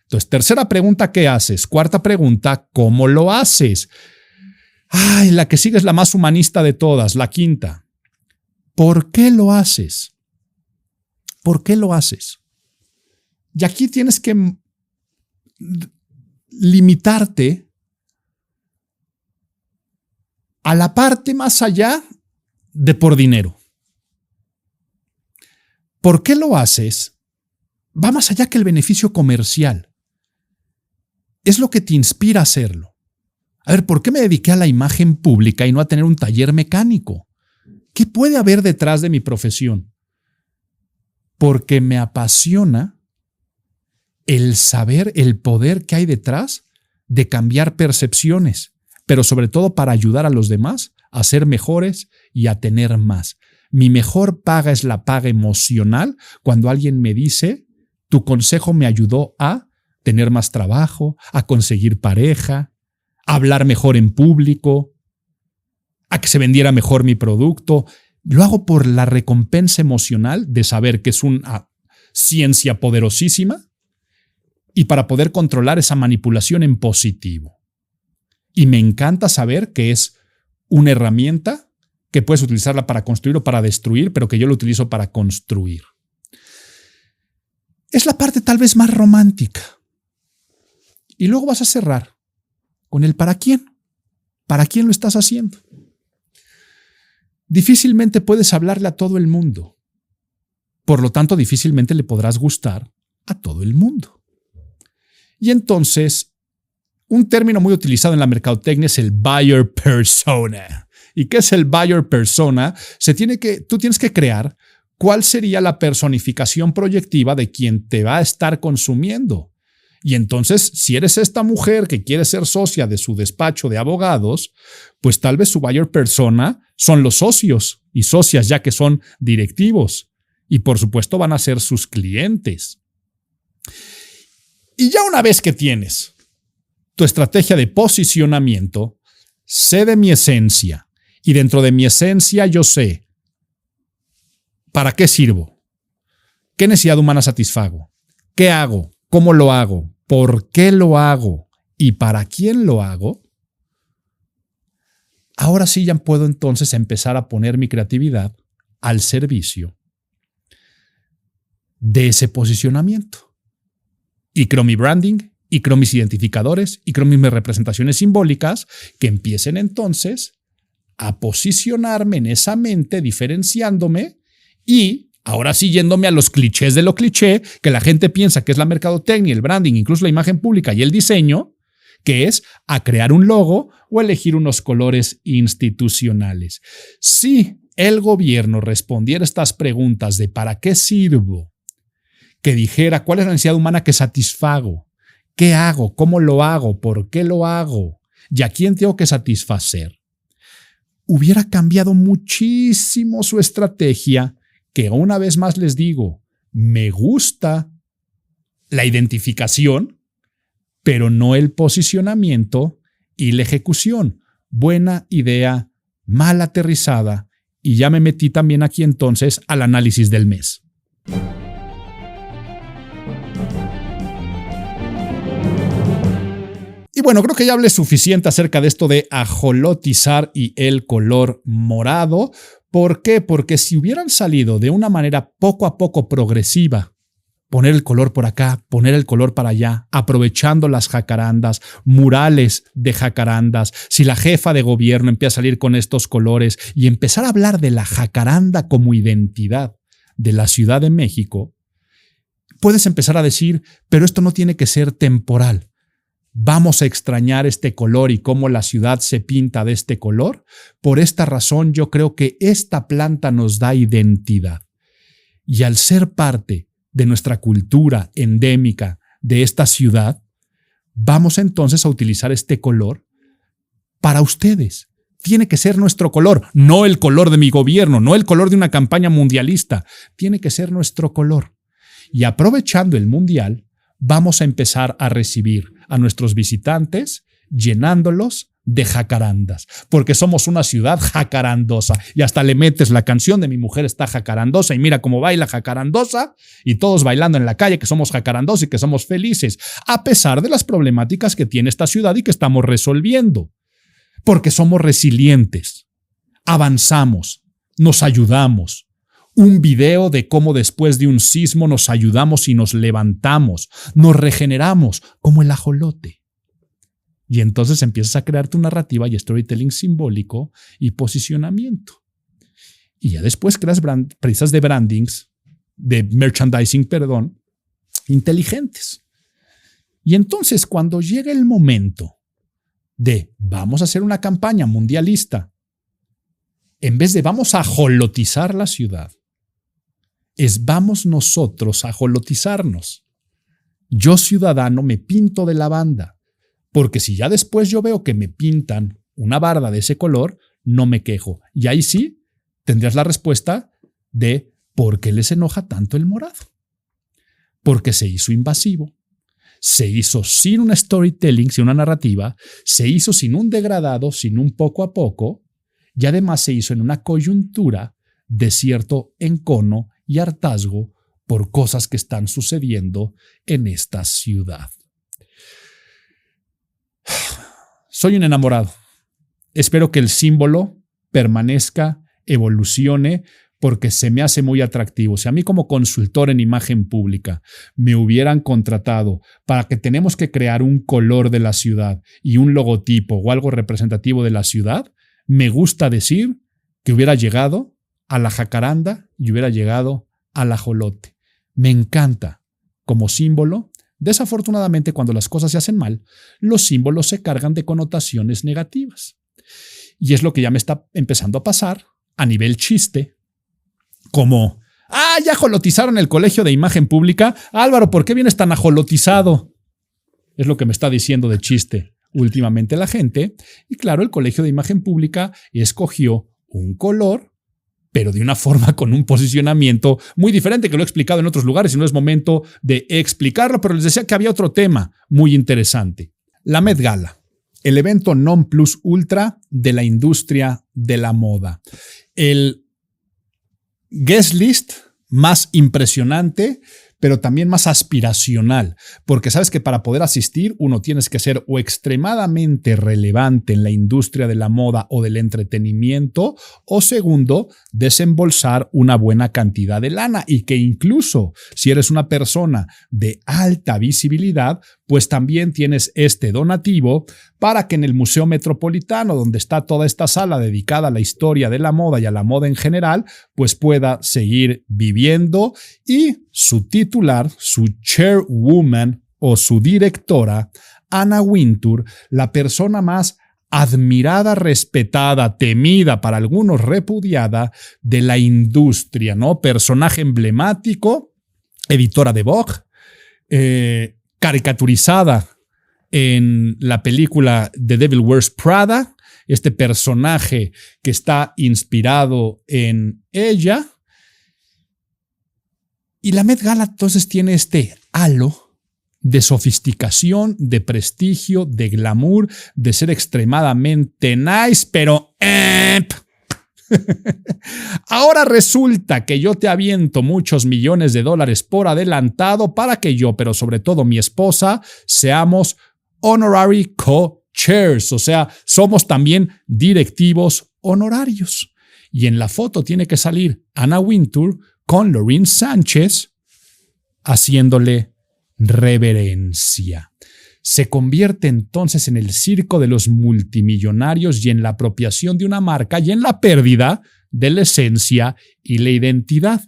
Entonces, tercera pregunta, ¿qué haces? Cuarta pregunta, ¿cómo lo haces? Ay, la que sigue es la más humanista de todas, la quinta. ¿Por qué lo haces? ¿Por qué lo haces? Y aquí tienes que limitarte a la parte más allá de por dinero. ¿Por qué lo haces? Va más allá que el beneficio comercial. Es lo que te inspira a hacerlo. A ver, ¿por qué me dediqué a la imagen pública y no a tener un taller mecánico? ¿Qué puede haber detrás de mi profesión? Porque me apasiona el saber el poder que hay detrás de cambiar percepciones, pero sobre todo para ayudar a los demás a ser mejores y a tener más. Mi mejor paga es la paga emocional cuando alguien me dice, tu consejo me ayudó a tener más trabajo, a conseguir pareja, a hablar mejor en público, a que se vendiera mejor mi producto. Lo hago por la recompensa emocional de saber que es una ciencia poderosísima y para poder controlar esa manipulación en positivo. Y me encanta saber que es una herramienta que puedes utilizarla para construir o para destruir, pero que yo lo utilizo para construir. Es la parte tal vez más romántica. Y luego vas a cerrar con el para quién. ¿Para quién lo estás haciendo? Difícilmente puedes hablarle a todo el mundo. Por lo tanto, difícilmente le podrás gustar a todo el mundo. Y entonces, un término muy utilizado en la mercadotecnia es el buyer persona. ¿Y qué es el buyer persona? Tú tienes que crear cuál sería la personificación proyectiva de quien te va a estar consumiendo. Y entonces, si eres esta mujer que quiere ser socia de su despacho de abogados, pues tal vez su buyer persona son los socios y socias ya que son directivos. Y por supuesto van a ser sus clientes. Y ya una vez que tienes tu estrategia de posicionamiento, sé de mi esencia. Y dentro de mi esencia yo sé para qué sirvo, qué necesidad humana satisfago, qué hago, cómo lo hago, por qué lo hago y para quién lo hago, ahora sí ya puedo entonces empezar a poner mi creatividad al servicio de ese posicionamiento. Y creo mi branding, y creo mis identificadores, y creo mis representaciones simbólicas que empiecen entonces a posicionarme en esa mente, diferenciándome y ahora sí yéndome a los clichés de lo cliché, que la gente piensa que es la mercadotecnia, el branding, incluso la imagen pública y el diseño, que es a crear un logo o elegir unos colores institucionales. Si el gobierno respondiera estas preguntas de ¿para qué sirvo? Que dijera cuál es la necesidad humana que satisfago, qué hago, cómo lo hago, por qué lo hago y a quién tengo que satisfacer, hubiera cambiado muchísimo su estrategia, que una vez más les digo, me gusta la identificación, pero no el posicionamiento y la ejecución. Buena idea, mal aterrizada, y ya me metí también aquí entonces al análisis del mes. Y bueno, creo que ya hablé suficiente acerca de esto de ajolotizar y el color morado. ¿Por qué? Porque si hubieran salido de una manera poco a poco progresiva, poner el color por acá, poner el color para allá, aprovechando las jacarandas, murales de jacarandas, si la jefa de gobierno empieza a salir con estos colores y empezar a hablar de la jacaranda como identidad de la Ciudad de México, puedes empezar a decir, pero esto no tiene que ser temporal. Vamos a extrañar este color y cómo la ciudad se pinta de este color. Por esta razón, yo creo que esta planta nos da identidad. Y al ser parte de nuestra cultura endémica de esta ciudad, vamos entonces a utilizar este color para ustedes. Tiene que ser nuestro color, no el color de mi gobierno, no el color de una campaña mundialista. Tiene que ser nuestro color. Y aprovechando el mundial, vamos a empezar a recibir a nuestros visitantes llenándolos de jacarandas, porque somos una ciudad jacarandosa y hasta le metes la canción de Mi mujer está jacarandosa y mira cómo baila jacarandosa y todos bailando en la calle que somos jacarandosos y que somos felices, a pesar de las problemáticas que tiene esta ciudad y que estamos resolviendo, porque somos resilientes, avanzamos, nos ayudamos. Un video de cómo después de un sismo nos ayudamos y nos levantamos, nos regeneramos como el ajolote. Y entonces empiezas a crear tu narrativa y storytelling simbólico y posicionamiento. Y ya después creas piezas de brandings, de merchandising, inteligentes. Y entonces cuando llega el momento de vamos a hacer una campaña mundialista, en vez de vamos a ajolotizar la ciudad, es vamos nosotros a ajolotizarnos. Yo, ciudadano, me pinto de lavanda, porque si ya después yo veo que me pintan una barda de ese color, no me quejo. Y ahí sí tendrías la respuesta de ¿por qué les enoja tanto el morado? Porque se hizo invasivo, se hizo sin un storytelling, sin una narrativa, se hizo sin un degradado, sin un poco a poco, y además se hizo en una coyuntura de cierto encono y hartazgo por cosas que están sucediendo en esta ciudad. Soy un enamorado. Espero que el símbolo permanezca, evolucione, porque se me hace muy atractivo. Si a mí como consultor en imagen pública me hubieran contratado para que tenemos que crear un color de la ciudad y un logotipo o algo representativo de la ciudad, me gusta decir que hubiera llegado a la jacaranda y hubiera llegado al ajolote. Me encanta como símbolo. Desafortunadamente, cuando las cosas se hacen mal, los símbolos se cargan de connotaciones negativas. Y es lo que ya me está empezando a pasar a nivel chiste, como, ya ajolotizaron el colegio de imagen pública. Álvaro, ¿por qué vienes tan ajolotizado? Es lo que me está diciendo de chiste últimamente la gente. Y claro, el colegio de imagen pública escogió un color, pero de una forma con un posicionamiento muy diferente, que lo he explicado en otros lugares y no es momento de explicarlo, pero les decía que había otro tema muy interesante. La Met Gala, el evento non plus ultra de la industria de la moda. El guest list más impresionante, pero también más aspiracional, porque sabes que para poder asistir uno tienes que ser o extremadamente relevante en la industria de la moda o del entretenimiento, o segundo, desembolsar una buena cantidad de lana, y que incluso si eres una persona de alta visibilidad, pues también tienes este donativo para que en el Museo Metropolitano, donde está toda esta sala dedicada a la historia de la moda y a la moda en general, pues pueda seguir viviendo, y su titular, su chairwoman o su directora, Anna Wintour, la persona más admirada, respetada, temida, para algunos repudiada, de la industria, ¿no? Personaje emblemático, editora de Vogue, caricaturizada en la película The Devil Wears Prada, este personaje que está inspirado en ella. Y la Met Gala entonces tiene este halo de sofisticación, de prestigio, de glamour, de ser extremadamente nice, pero ahora resulta que yo te aviento muchos millones de dólares por adelantado para que yo, pero sobre todo mi esposa, seamos honorary co-chairs, o sea, somos también directivos honorarios. Y en la foto tiene que salir Anna Wintour con Lorraine Sánchez haciéndole reverencia. Se convierte entonces en el circo de los multimillonarios y en la apropiación de una marca y en la pérdida de la esencia y la identidad,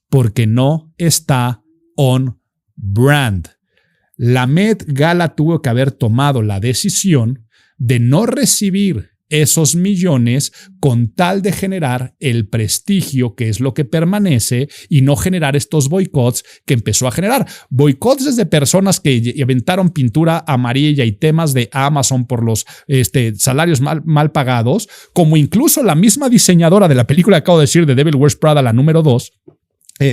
porque no está on brand. La Met Gala tuvo que haber tomado la decisión de no recibir esos millones con tal de generar el prestigio, que es lo que permanece, y no generar estos boicots que empezó a generar. Boicots desde personas que aventaron pintura amarilla y temas de Amazon por los salarios mal pagados, como incluso la misma diseñadora de la película que acabo de decir, de Devil Wears Prada, la número 2,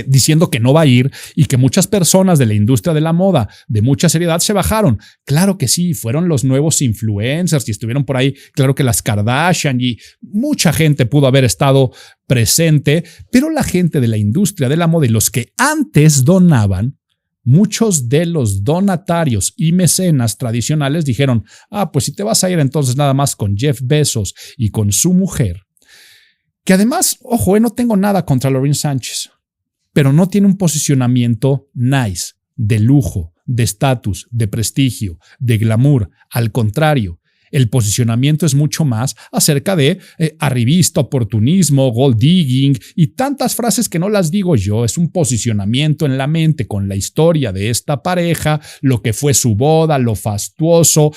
diciendo que no va a ir, y que muchas personas de la industria de la moda de mucha seriedad se bajaron. Claro que sí, fueron los nuevos influencers y estuvieron por ahí, claro que las Kardashian y mucha gente pudo haber estado presente, pero la gente de la industria de la moda y los que antes donaban, muchos de los donatarios y mecenas tradicionales dijeron, pues si te vas a ir entonces nada más con Jeff Bezos y con su mujer, que además, ojo, no tengo nada contra Lorraine Sánchez, pero no tiene un posicionamiento nice, de lujo, de estatus, de prestigio, de glamour. Al contrario, el posicionamiento es mucho más acerca de arribista, oportunismo, gold digging y tantas frases que no las digo yo. Es un posicionamiento en la mente con la historia de esta pareja, lo que fue su boda, lo fastuoso,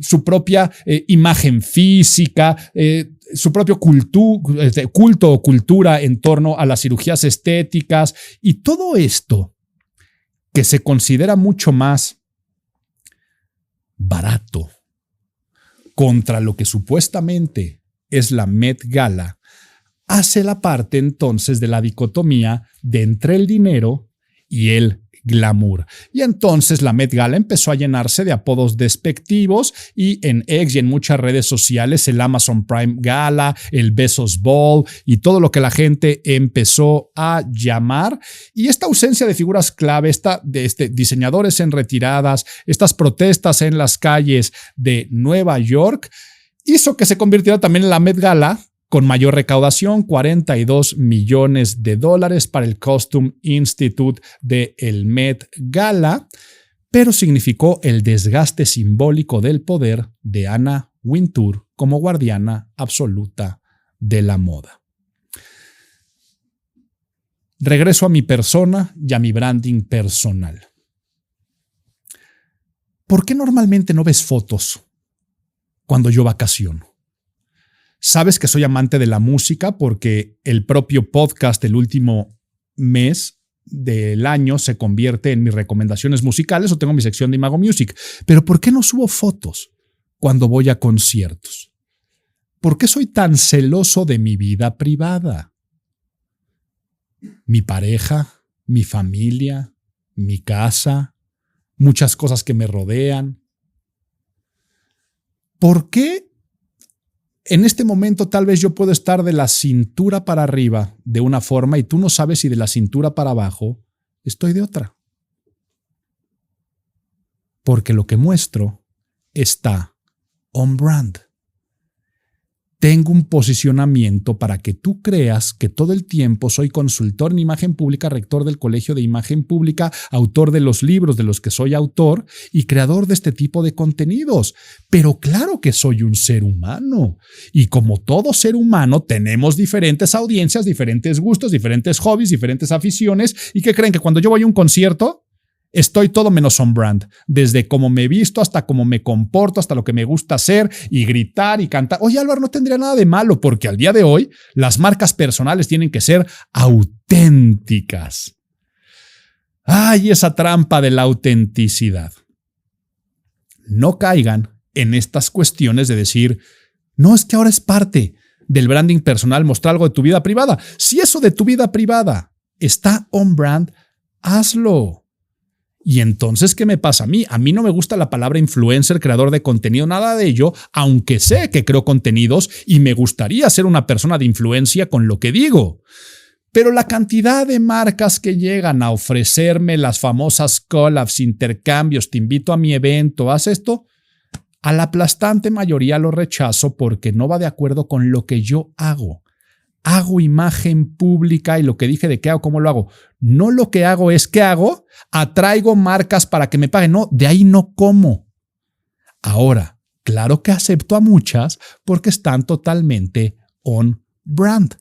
su propia imagen física, su propio culto o cultura en torno a las cirugías estéticas, y todo esto que se considera mucho más barato contra lo que supuestamente es la Met Gala, hace la parte entonces de la dicotomía de entre el dinero y el glamour. Y entonces la Met Gala empezó a llenarse de apodos despectivos, y en X y en muchas redes sociales el Amazon Prime Gala, el Bezos Ball y todo lo que la gente empezó a llamar. Y esta ausencia de figuras clave, de diseñadores en retiradas, estas protestas en las calles de Nueva York, hizo que se convirtiera también en la Met Gala con mayor recaudación, $42 millones para el Costume Institute de el Met Gala, pero significó el desgaste simbólico del poder de Anna Wintour como guardiana absoluta de la moda. Regreso a mi persona y a mi branding personal. ¿Por qué normalmente no ves fotos cuando yo vacaciono? Sabes que soy amante de la música porque el propio podcast el último mes del año se convierte en mis recomendaciones musicales, o tengo mi sección de Imago Music. Pero ¿por qué no subo fotos cuando voy a conciertos? ¿Por qué soy tan celoso de mi vida privada? Mi pareja, mi familia, mi casa, muchas cosas que me rodean. ¿Por qué en este momento tal vez yo puedo estar de la cintura para arriba de una forma y tú no sabes si de la cintura para abajo estoy de otra. Porque lo que muestro está on brand. Tengo un posicionamiento para que tú creas que todo el tiempo soy consultor en imagen pública, rector del Colegio de Imagen Pública, autor de los libros de los que soy autor y creador de este tipo de contenidos. Pero claro que soy un ser humano. Y como todo ser humano, tenemos diferentes audiencias, diferentes gustos, diferentes hobbies, diferentes aficiones. ¿Y qué creen? Que cuando yo voy a un concierto, estoy todo menos on brand, desde cómo me visto hasta cómo me comporto, hasta lo que me gusta hacer y gritar y cantar. Oye, Álvaro, no tendría nada de malo porque al día de hoy las marcas personales tienen que ser auténticas. ¡Ay, esa trampa de la autenticidad! No caigan en estas cuestiones de decir, no, es que ahora es parte del branding personal mostrar algo de tu vida privada. Si eso de tu vida privada está on brand, hazlo. Y entonces, ¿qué me pasa a mí? A mí no me gusta la palabra influencer, creador de contenido, nada de ello, aunque sé que creo contenidos y me gustaría ser una persona de influencia con lo que digo. Pero la cantidad de marcas que llegan a ofrecerme las famosas collabs, intercambios, te invito a mi evento, haz esto, a la aplastante mayoría lo rechazo porque no va de acuerdo con lo que yo hago. Hago imagen pública y lo que dije de qué hago, cómo lo hago. No lo que hago es qué hago, atraigo marcas para que me paguen. No, de ahí no como. Ahora, claro que acepto a muchas porque están totalmente on brand.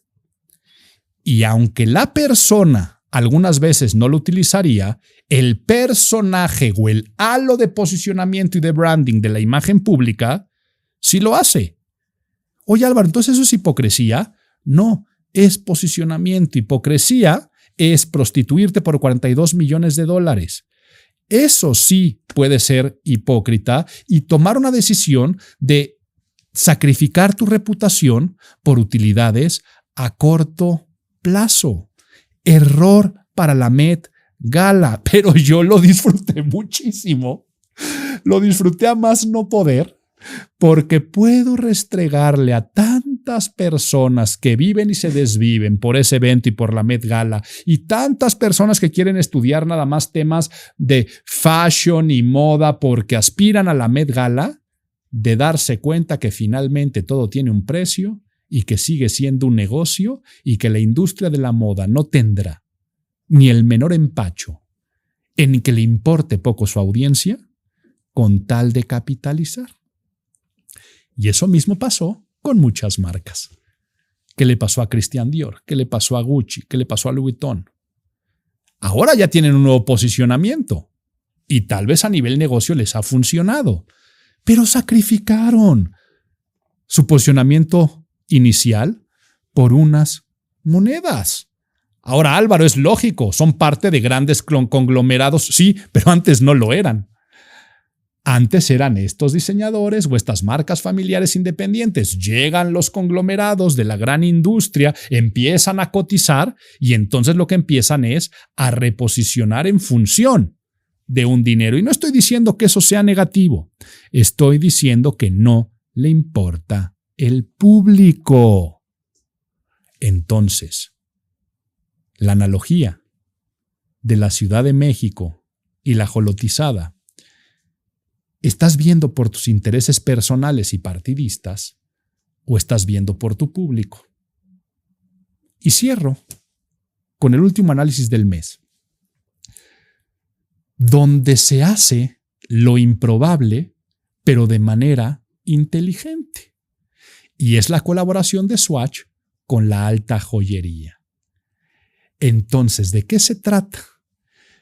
Y aunque la persona algunas veces no lo utilizaría, el personaje o el halo de posicionamiento y de branding de la imagen pública sí lo hace. Oye, Álvaro, ¿entonces eso es hipocresía? No, es posicionamiento. Hipocresía es prostituirte por $42 millones. Eso sí puede ser hipócrita y tomar una decisión de sacrificar tu reputación por utilidades a corto plazo. Error para la Met Gala, pero yo lo disfruté muchísimo. Lo disfruté a más no poder. Porque puedo restregarle a tantas personas que viven y se desviven por ese evento y por la Met Gala y tantas personas que quieren estudiar nada más temas de fashion y moda porque aspiran a la Met Gala, de darse cuenta que finalmente todo tiene un precio y que sigue siendo un negocio y que la industria de la moda no tendrá ni el menor empacho en que le importe poco su audiencia con tal de capitalizar. Y eso mismo pasó con muchas marcas. ¿Qué le pasó a Christian Dior? ¿Qué le pasó a Gucci? ¿Qué le pasó a Louis Vuitton? Ahora ya tienen un nuevo posicionamiento y tal vez a nivel negocio les ha funcionado, pero sacrificaron su posicionamiento inicial por unas monedas. Ahora, Álvaro, es lógico, son parte de grandes conglomerados, sí, pero antes no lo eran. Antes eran estos diseñadores o estas marcas familiares independientes. Llegan los conglomerados de la gran industria, empiezan a cotizar y entonces lo que empiezan es a reposicionar en función de un dinero. Y no estoy diciendo que eso sea negativo. Estoy diciendo que no le importa el público. Entonces, la analogía de la Ciudad de México y la ajolotizada, ¿estás viendo por tus intereses personales y partidistas o estás viendo por tu público? Y cierro con el último análisis del mes, donde se hace lo improbable, pero de manera inteligente. Y es la colaboración de Swatch con la alta joyería. Entonces, ¿de qué se trata?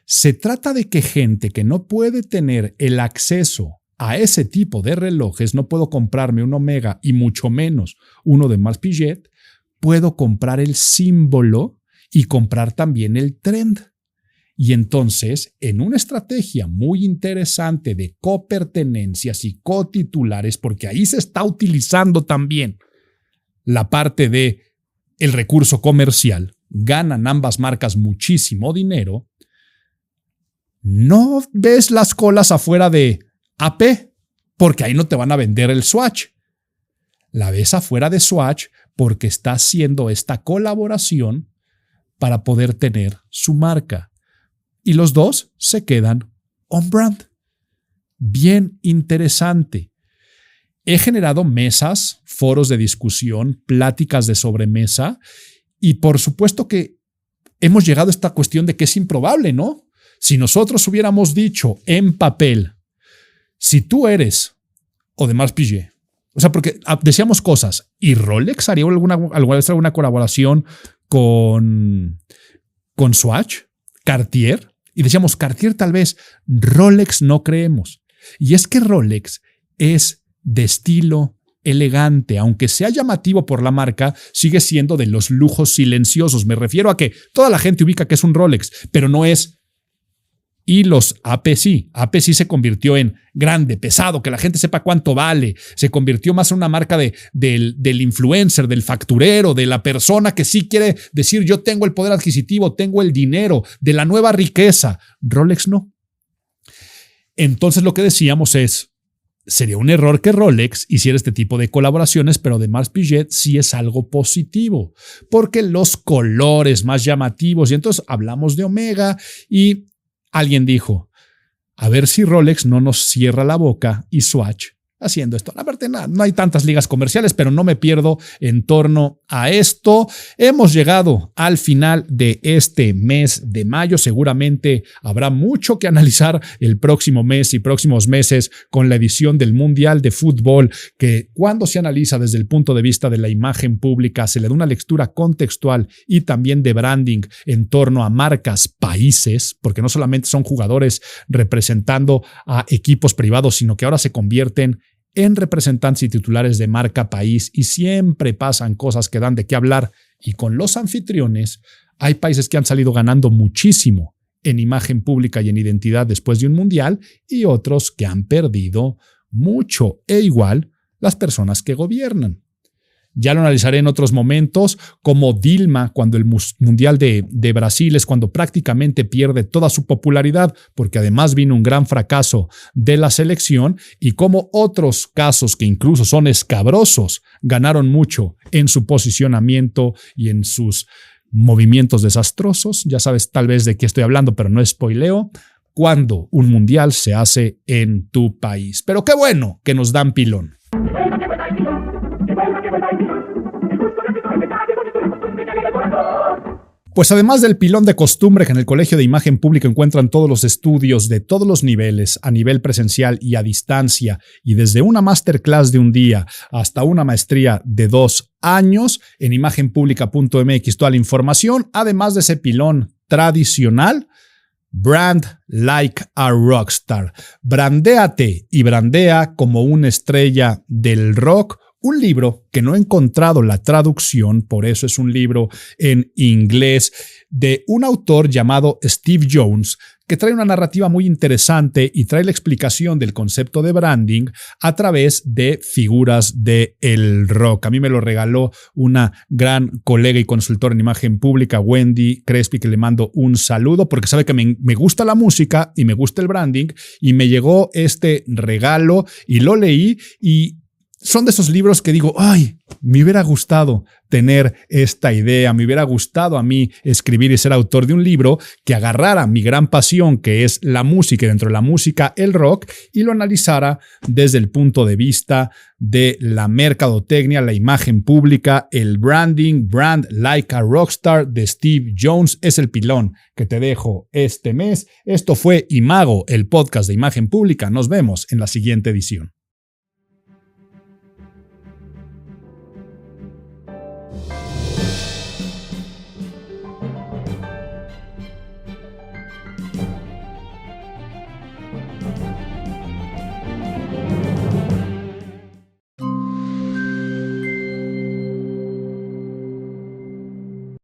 Se trata de que gente que no puede tener el acceso a ese tipo de relojes, no puedo comprarme un Omega y mucho menos uno de Mars Piguet, puedo comprar el símbolo y comprar también el trend. Y entonces, en una estrategia muy interesante de copertenencias y cotitulares, porque ahí se está utilizando también la parte de el recurso comercial, ganan ambas marcas muchísimo dinero. No ves las colas afuera de AP, porque ahí no te van a vender el Swatch. La ves afuera de Swatch porque está haciendo esta colaboración para poder tener su marca. y los dos se quedan on brand. Bien interesante. He generado mesas, foros de discusión, pláticas de sobremesa y por supuesto que hemos llegado a esta cuestión de que es improbable, ¿no? Si nosotros hubiéramos dicho en papel, si tú eres Audemars Piguet, o sea, porque decíamos cosas, ¿y Rolex haría alguna colaboración con Swatch? ¿Cartier? Y decíamos, Cartier tal vez, Rolex no creemos. Y es que Rolex es de estilo elegante, aunque sea llamativo por la marca, sigue siendo de los lujos silenciosos. Me refiero a que toda la gente ubica que es un Rolex, pero no es. Y los AP sí. AP sí se convirtió en grande, pesado, que la gente sepa cuánto vale. Se convirtió más en una marca del influencer, del facturero, de la persona que sí quiere decir yo tengo el poder adquisitivo, tengo el dinero, de la nueva riqueza. Rolex no. Entonces lo que decíamos es, sería un error que Rolex hiciera este tipo de colaboraciones, pero Audemars Piguet sí es algo positivo, porque los colores más llamativos, y entonces hablamos de Omega y alguien dijo, a ver si Rolex no nos cierra la boca y Swatch haciendo esto. La verdad, no hay tantas ligas comerciales, pero no me pierdo en torno a esto. Hemos llegado al final de este mes de mayo. Seguramente habrá mucho que analizar el próximo mes y próximos meses con la edición del Mundial de Fútbol, que cuando se analiza desde el punto de vista de la imagen pública, se le da una lectura contextual y también de branding en torno a marcas, países, porque no solamente son jugadores representando a equipos privados, sino que ahora se convierten en representantes y titulares de marca país y siempre pasan cosas que dan de qué hablar y con los anfitriones hay países que han salido ganando muchísimo en imagen pública y en identidad después de un mundial y otros que han perdido mucho e igual las personas que gobiernan. Ya lo analizaré en otros momentos, como Dilma, cuando el Mundial de Brasil es cuando prácticamente pierde toda su popularidad, porque además vino un gran fracaso de la selección, y como otros casos que incluso son escabrosos, ganaron mucho en su posicionamiento y en sus movimientos desastrosos. Ya sabes tal vez de qué estoy hablando, pero no spoileo. Cuando un mundial se hace en tu país. Pero qué bueno que nos dan pilón. Pues además del pilón de costumbre que en el Colegio de Imagen Pública encuentran todos los estudios de todos los niveles, a nivel presencial y a distancia, y desde una masterclass de un día hasta una maestría de 2 años, en imagenpublica.mx toda la información, además de ese pilón tradicional, Brand Like a Rockstar. Brandéate y brandea como una estrella del rock. Un libro que no he encontrado la traducción, por eso es un libro en inglés, de un autor llamado Steve Jones, que trae una narrativa muy interesante y trae la explicación del concepto de branding a través de figuras del rock. A mí me lo regaló una gran colega y consultora en imagen pública, Wendy Crespi, que le mando un saludo porque sabe que me gusta la música y me gusta el branding, y me llegó este regalo y lo leí y son de esos libros que digo, ay, me hubiera gustado tener esta idea, me hubiera gustado a mí escribir y ser autor de un libro que agarrara mi gran pasión, que es la música, y dentro de la música el rock, y lo analizara desde el punto de vista de la mercadotecnia, la imagen pública, el branding. Brand Like a Rockstar de Steve Jones es el pilón que te dejo este mes. Esto fue Imago, el podcast de imagen pública. Nos vemos en la siguiente edición.